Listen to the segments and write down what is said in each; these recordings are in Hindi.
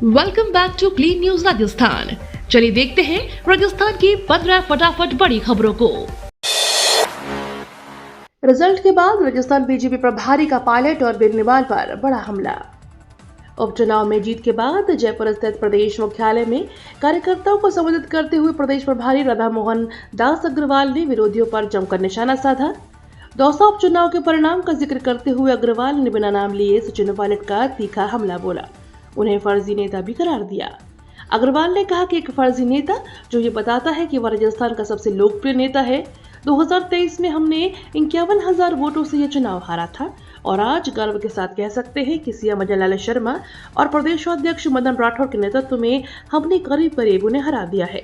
Welcome back to clean news Rajasthan. चलिए देखते हैं राजस्थान की 15 फटाफट बड़ी खबरों को। रिजल्ट के बाद राजस्थान बीजेपी प्रभारी का पायलट और बेनीवाल पर बड़ा हमला। उपचुनाव में जीत के बाद जयपुर स्थित प्रदेश मुख्यालय में कार्यकर्ताओं को संबोधित करते हुए प्रदेश प्रभारी राधा मोहन दास अग्रवाल ने विरोधियों पर जमकर निशाना साधा। दौसा उपचुनाव के परिणाम का जिक्र करते हुए अग्रवाल ने बिना नाम लिए सचिन पायलट का तीखा हमला बोला, उन्हें फर्जी नेता भी करार दिया। अग्रवाल ने कहा कि एक फर्जी नेता जो ये बताता है कि वह राजस्थान का सबसे लोकप्रिय नेता है। 2023 में हमने 51,000 वोटों से यह चुनाव हारा था और आज गर्व के साथ कह सकते हैं कि सीएम अजय लाल शर्मा और प्रदेशाध्यक्ष मदन राठौर के नेतृत्व में हमने करीब करीब उन्हें हरा दिया है।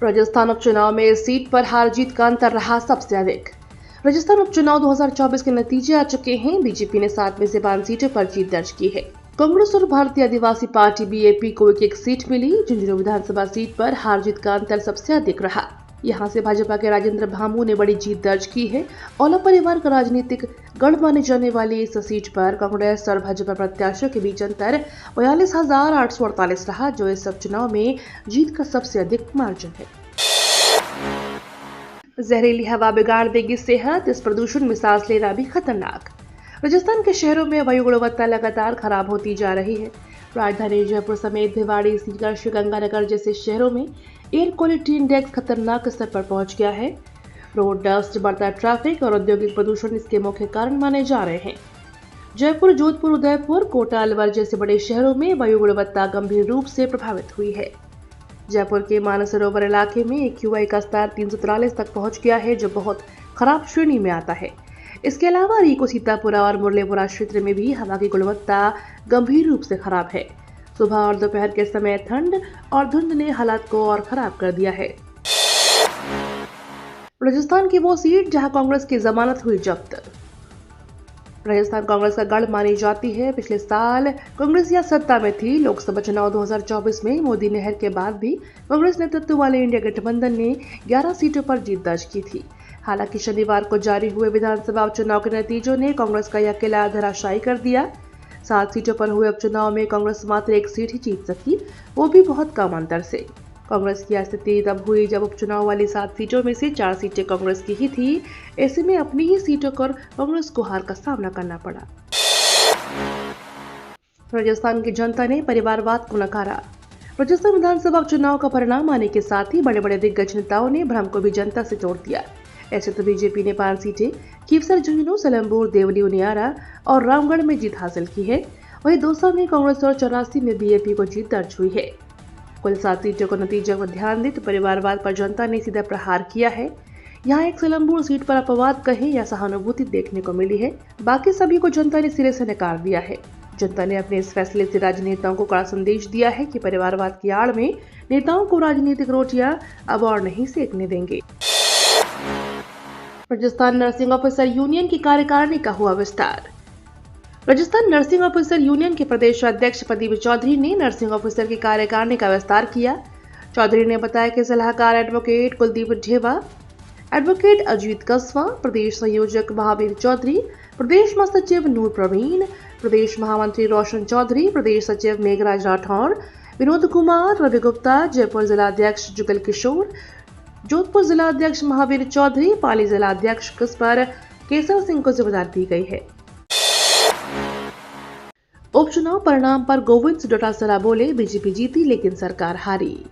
राजस्थान उपचुनाव में इस सीट पर हार जीत का अंतर रहा सबसे अधिक। राजस्थान उपचुनाव 2024 के नतीजे आ चुके हैं। बीजेपी ने 7 में से 5 सीटों पर जीत दर्ज की है। कांग्रेस और भारतीय आदिवासी पार्टी बीएपी को एक सीट मिली। झुंझुनू विधानसभा सीट पर हार जीत का अंतर सबसे अधिक रहा। यहां से भाजपा के राजेंद्र भामू ने बड़ी जीत दर्ज की है। औला परिवार का राजनीतिक गढ़ माने जाने वाली इस सीट पर कांग्रेस और भाजपा प्रत्याशियों के बीच अंतर 42,848 रहा, जो इस उपचुनाव में जीत का सबसे अधिक मार्जिन है। जहरीली हवा बिगाड़ देगी सेहत, इस प्रदूषण में सांस लेना भी खतरनाक। राजस्थान के शहरों में वायु गुणवत्ता लगातार खराब होती जा रही है। राजधानी जयपुर समेत भिवाड़ी, सीकर, श्रीगंगानगर जैसे शहरों में एयर क्वालिटी इंडेक्स खतरनाक स्तर पर पहुंच गया है। रोड डस्ट, बढ़ता ट्रैफिक और औद्योगिक प्रदूषण इसके मुख्य कारण माने जा रहे हैं। जयपुर, जोधपुर, उदयपुर, कोटा, अलवर जैसे बड़े शहरों में वायु गुणवत्ता गंभीर रूप से प्रभावित हुई है। जयपुर के मानसरोवर इलाके में AQI का स्तर 343 तक पहुंच गया है, जो बहुत खराब श्रेणी में आता है। इसके अलावा रीको, सीतापुरा और मुरलीपुरा क्षेत्र में भी हवा की गुणवत्ता गंभीर रूप से खराब है। सुबह और दोपहर के समय ठंड और धुंध ने हालात को और खराब कर दिया है। राजस्थान की वो सीट जहां कांग्रेस की जमानत हुई जब्त। राजस्थान कांग्रेस का गढ़ मानी जाती है। पिछले साल कांग्रेस यहां सत्ता में थी। लोकसभा चुनाव 2024 में मोदी लहर के बाद भी कांग्रेस नेतृत्व वाले इंडिया गठबंधन ने 11 सीटों पर जीत दर्ज की थी। हालांकि शनिवार को जारी हुए विधानसभा उपचुनाव के नतीजों ने कांग्रेस का यह किला धराशायी कर दिया। 7 सीटों पर हुए उपचुनाव में कांग्रेस मात्र 1 सीट ही जीत सकी, वो भी बहुत कम अंतर से। कांग्रेस की स्थिति तब हुई जब उपचुनाव वाली 7 सीटों में से 4 सीटें कांग्रेस की ही थी। ऐसे में अपनी ही सीटों पर कांग्रेस को हार का सामना करना पड़ा। राजस्थान की जनता ने परिवारवाद को नकारा। राजस्थान विधानसभा उपचुनाव का परिणाम आने के साथ ही बड़े बड़े दिग्गज नेताओं ने भ्रम को भी जनता से जोड़ दिया। ऐसे तो बीजेपी ने 5 सीटें खीवसर, झुंझुनू, सलेमपुर, देवली, उनियारा और रामगढ़ में जीत हासिल की है। वहीं दौसा में कांग्रेस और 84 में बीएपी को जीत दर्ज हुई है। कुल 7 सीटों को नतीजों पर ध्यान दें तो परिवारवाद पर जनता ने सीधा प्रहार किया है। यहाँ एक सलेमपुर सीट पर अपवाद कहे या सहानुभूति देखने को मिली है। बाकी सभी को जनता ने सिरे से नकार दिया है। जनता ने अपने इस फैसले से राजनेताओं को कड़ा संदेश दिया है कि परिवारवाद की आड़ में नेताओं को राजनीतिक रोटियां अब और नहीं सेकने देंगे। राजस्थान नर्सिंग ऑफिसर यूनियन की कार्यकारिणी का हुआ विस्तार। राजस्थान नर्सिंग ऑफिसर यूनियन के प्रदेश अध्यक्ष प्रदीप चौधरी ने नर्सिंग ऑफिसर की कार्यकारिणी का विस्तार किया। चौधरी ने बताया कि सलाहकार एडवोकेट कुलदीप ढेवा, एडवोकेट अजीत कस्वा, प्रदेश संयोजक महावीर चौधरी, प्रदेश महासचिव नूर प्रवीण, प्रदेश महामंत्री रोशन चौधरी, प्रदेश सचिव मेघराज राठौर, विनोद कुमार, रवि गुप्ता, जयपुर जिलाध्यक्ष जुगल किशोर, जोधपुर जिलाध्यक्ष महावीर चौधरी, पाली जिलाध्यक्ष पर केसर सिंह को जिम्मेदारी दी गई है। उपचुनाव परिणाम पर गोविंद सिंह डोटासरा बोले, बीजेपी जीती लेकिन सरकार हारी।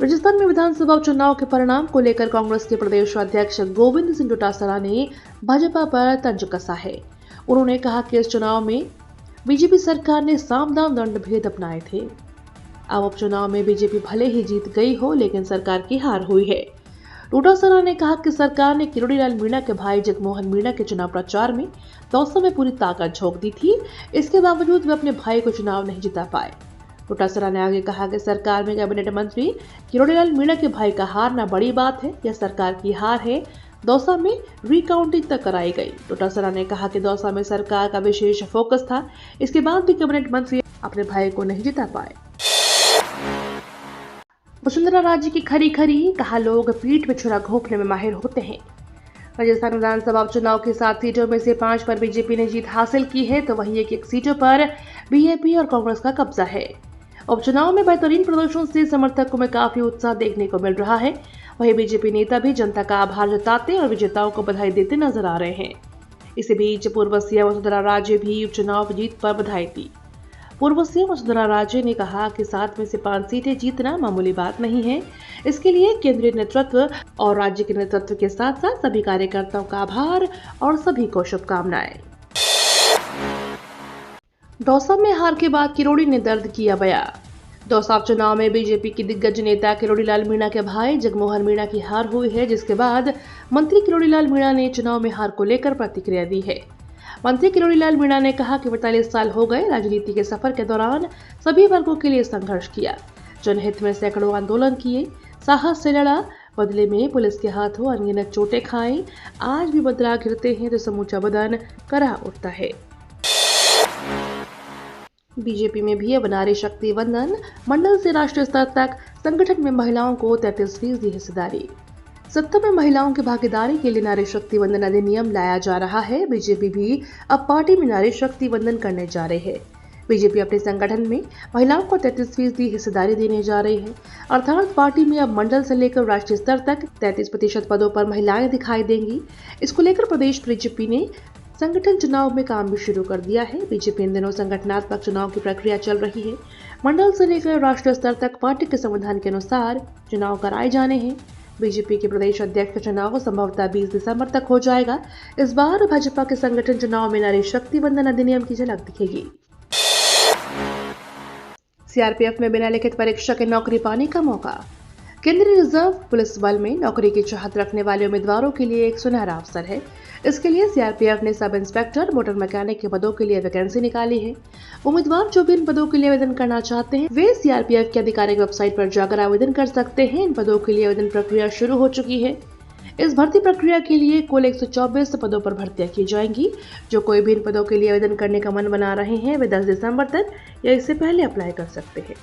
राजस्थान में विधानसभा उपचुनाव के परिणाम को लेकर कांग्रेस के प्रदेश अध्यक्ष गोविंद सिंह डोटासरा ने भाजपा पर तंज कसा है। उन्होंने कहा कि इस चुनाव में बीजेपी सरकार ने साम दाम दंड भेद अपनाए थे। अब उपचुनाव में बीजेपी भले ही जीत गई हो, लेकिन सरकार की हार हुई है। डोटासरा ने कहा कि सरकार ने किरोड़ीलाल मीणा के भाई जगमोहन मीणा के चुनाव प्रचार में दौसा में पूरी ताकत झोंक दी थी। इसके बावजूद वे अपने भाई को चुनाव नहीं जिता पाए। डोटासरा ने आगे कहा कि सरकार में कैबिनेट मंत्री किरोड़ीलाल मीणा के भाई का हारना बड़ी बात है। यह सरकार की हार है। दौसा में रिकाउंटिंग तक कराई गई। डोटासरा ने कहा कि दौसा में सरकार का विशेष फोकस था। इसके बाद भी कैबिनेट मंत्री अपने भाई को नहीं जिता पाए। वसुंधरा राजे की खरी खरी, कहा लोग पीठ में छुरा घोंपने में माहिर होते हैं। राजस्थान विधानसभा उपचुनाव की 7 सीटों में से 5 पर बीजेपी ने जीत हासिल की है, तो वहीं एक सीटों पर बीएपी और कांग्रेस का कब्जा है। उपचुनाव में बेहतरीन प्रदर्शन से समर्थकों में काफी उत्साह देखने को मिल रहा है। वहीं बीजेपी नेता भी जनता का आभार जताते और विजेताओं को बधाई देते नजर आ रहे हैं। इसी बीच पूर्व सीएम वसुंधरा राजे भी उपचुनाव जीत पर बधाई दी। पूर्व सीएम वसुंधरा राजे ने कहा कि 7 में से 5 सीटें जीतना मामूली बात नहीं है। इसके लिए केंद्रीय नेतृत्व और राज्य के नेतृत्व के साथ साथ सभी कार्यकर्ताओं का आभार और सभी को शुभकामनाएं। दौसा में हार के बाद किरोड़ी ने दर्द किया बयां। दौसा चुनाव में बीजेपी की दिग्गज नेता किरोड़ीलाल मीणा के भाई जगमोहन मीणा की हार हुई है, जिसके बाद मंत्री किरोड़ीलाल मीणा ने चुनाव में हार को लेकर प्रतिक्रिया दी है। मंत्री किरोड़ीलाल मीणा ने कहा कि 45 साल हो गए राजनीति के सफर के दौरान सभी वर्गों के लिए संघर्ष किया, जनहित में सैकड़ों आंदोलन किए, साहस से लड़ा, बदले में पुलिस के हाथों अनगिनत चोटें खाई। आज भी बदला घिरते हैं तो समूचा बदन करा उठता है। बीजेपी में भी अब नारी शक्ति वंदन मंडल से राष्ट्रीय स्तर तक संगठन में महिलाओं को 33% हिस्सेदारी। सत्ता में महिलाओं की भागीदारी के लिए नारी शक्ति वंदन अधिनियम लाया जा रहा है। बीजेपी भी अब पार्टी में नारी शक्ति वंदन करने जा रही है। बीजेपी अपने संगठन में महिलाओं को 33% हिस्सेदारी देने जा रही है, अर्थात पार्टी में अब मंडल से लेकर राष्ट्रीय स्तर तक 33% पदों पर महिलाएं दिखाई देंगी। इसको लेकर प्रदेश बीजेपी ने संगठन चुनाव में काम भी शुरू कर दिया है। बीजेपी इन दिनों संगठनात्मक चुनाव की प्रक्रिया चल रही है। मंडल से लेकर राष्ट्रीय स्तर तक पार्टी के संविधान के अनुसार चुनाव कराए जाने हैं। बीजेपी के प्रदेश अध्यक्ष का चुनाव संभवतः 20 दिसंबर तक हो जाएगा। इस बार भाजपा के संगठन चुनाव में नारी शक्ति वंदन अधिनियम की झलक दिखेगी। सीआरपीएफ में बिना लिखित परीक्षा के नौकरी पाने का मौका। केंद्रीय रिजर्व पुलिस बल में नौकरी की चाहत रखने वाले उम्मीदवारों के लिए एक सुनहरा अवसर है। इसके लिए सीआरपीएफ ने सब इंस्पेक्टर मोटर मैकेनिक के पदों के लिए वैकेंसी निकाली है। उम्मीदवार जो भी इन पदों के लिए आवेदन करना चाहते हैं वे सीआरपीएफ की आधिकारिक वेबसाइट पर जाकर आवेदन कर सकते हैं। इन पदों के लिए आवेदन प्रक्रिया शुरू हो चुकी है। इस भर्ती प्रक्रिया के लिए कुल 124 पदों पर भर्तियां की जाएंगी। जो कोई भी इन पदों के लिए आवेदन करने का मन बना रहे हैं वे 10 दिसंबर तक या इससे पहले अप्लाई कर सकते हैं।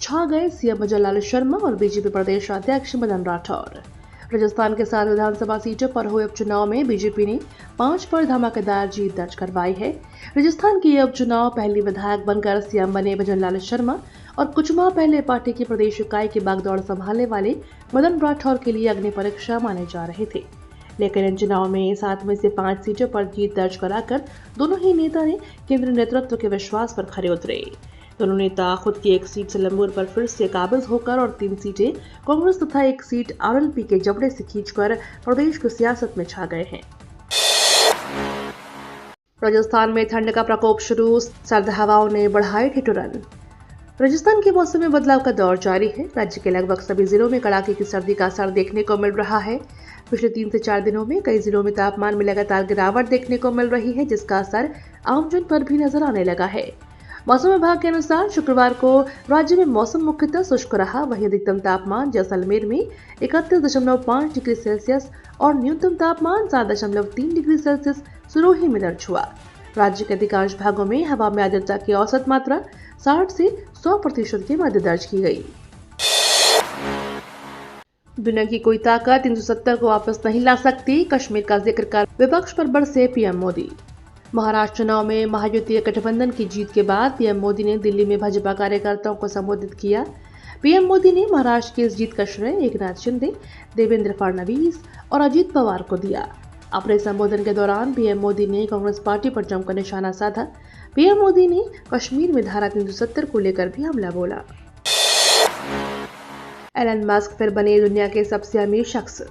छा गए सीएम भजनलाल शर्मा और बीजेपी प्रदेश अध्यक्ष मदन राठौर। राजस्थान के 7 विधानसभा सीटों पर हुए उपचुनाव में बीजेपी ने 5 पर धमाकेदार जीत दर्ज करवाई है। राजस्थान के ये उपचुनाव पहली विधायक बनकर सीएम बने भजनलाल शर्मा और कुछ माह पहले पार्टी की प्रदेश इकाई की बागडोर संभालने वाले मदन राठौर के लिए अग्नि परीक्षा माने जा रहे थे। लेकिन इन चुनाव में 7 में से 5 सीटों पर जीत दर्ज कराकर दोनों ही नेता ने केंद्रीय नेतृत्व के विश्वास पर खरे उतरे। दोनों नेता खुद की एक सीट सिलंबूर पर फिर से काबिज होकर और 3 सीटें कांग्रेस तथा एक सीट आरएलपी के जबड़े से खींचकर प्रदेश की सियासत में छा गए हैं। राजस्थान में ठंड का प्रकोप शुरू, सर्द हवाओं ने बढ़ाए ठिठुरन। राजस्थान के मौसम में बदलाव का दौर जारी है। राज्य के लगभग सभी जिलों में कड़ाके की सर्दी का असर देखने को मिल रहा है। पिछले 3 से 4 दिनों में कई जिलों में तापमान में लगातार गिरावट देखने को मिल रही है, जिसका असर आमजन पर भी नजर आने लगा है। मौसम विभाग के अनुसार शुक्रवार को राज्य में मौसम मुख्यतः शुष्क रहा। वहीं अधिकतम तापमान जैसलमेर में 31.5 डिग्री सेल्सियस और न्यूनतम तापमान 7.3 डिग्री सेल्सियस सिरोही में दर्ज हुआ। राज्य के अधिकांश भागों में हवा में आर्द्रता की औसत मात्रा 60 से 100% के मध्य दर्ज की गई। दुनिया की कोई ताकत 370 को वापस नहीं ला सकती, कश्मीर का जिक्र कर विपक्ष पर बरसे पीएम मोदी। महाराष्ट्र चुनाव में महायुतीय गठबंधन की जीत के बाद पीएम मोदी ने दिल्ली में भाजपा कार्यकर्ताओं को संबोधित किया। पीएम मोदी ने महाराष्ट्र की इस जीत का श्रेय एकनाथ शिंदे, देवेंद्र फडणवीस और अजीत पवार को दिया। अपने संबोधन के दौरान पीएम मोदी ने कांग्रेस पार्टी पर जमकर निशाना साधा। पीएम मोदी ने कश्मीर में धारा 370 को लेकर भी हमला बोला। एलन मस्क फिर बने दुनिया के सबसे अमीर शख्स।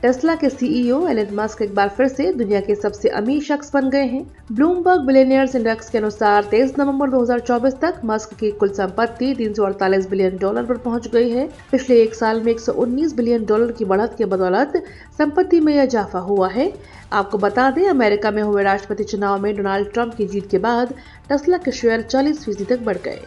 टेस्ला के सीईओ एलन मस्क एक बार फिर से दुनिया के सबसे अमीर शख्स बन गए हैं। ब्लूमबर्ग बिलियनियर्स इंडेक्स के अनुसार 23 नवंबर 2024 तक मस्क की कुल संपत्ति $348 बिलियन पर पहुंच गई है। पिछले एक साल में $119 बिलियन की बढ़त के बदौलत संपत्ति में यह इजाफा हुआ है। आपको बता दें, अमेरिका में हुए राष्ट्रपति चुनाव में डोनाल्ड ट्रंप की जीत के बाद टेस्ला के शेयर 40% तक बढ़ गए।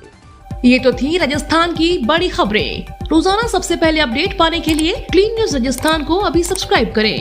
ये तो थी राजस्थान की बड़ी खबरें। रोजाना सबसे पहले अपडेट पाने के लिए क्लीन न्यूज राजस्थान को अभी सब्सक्राइब करें।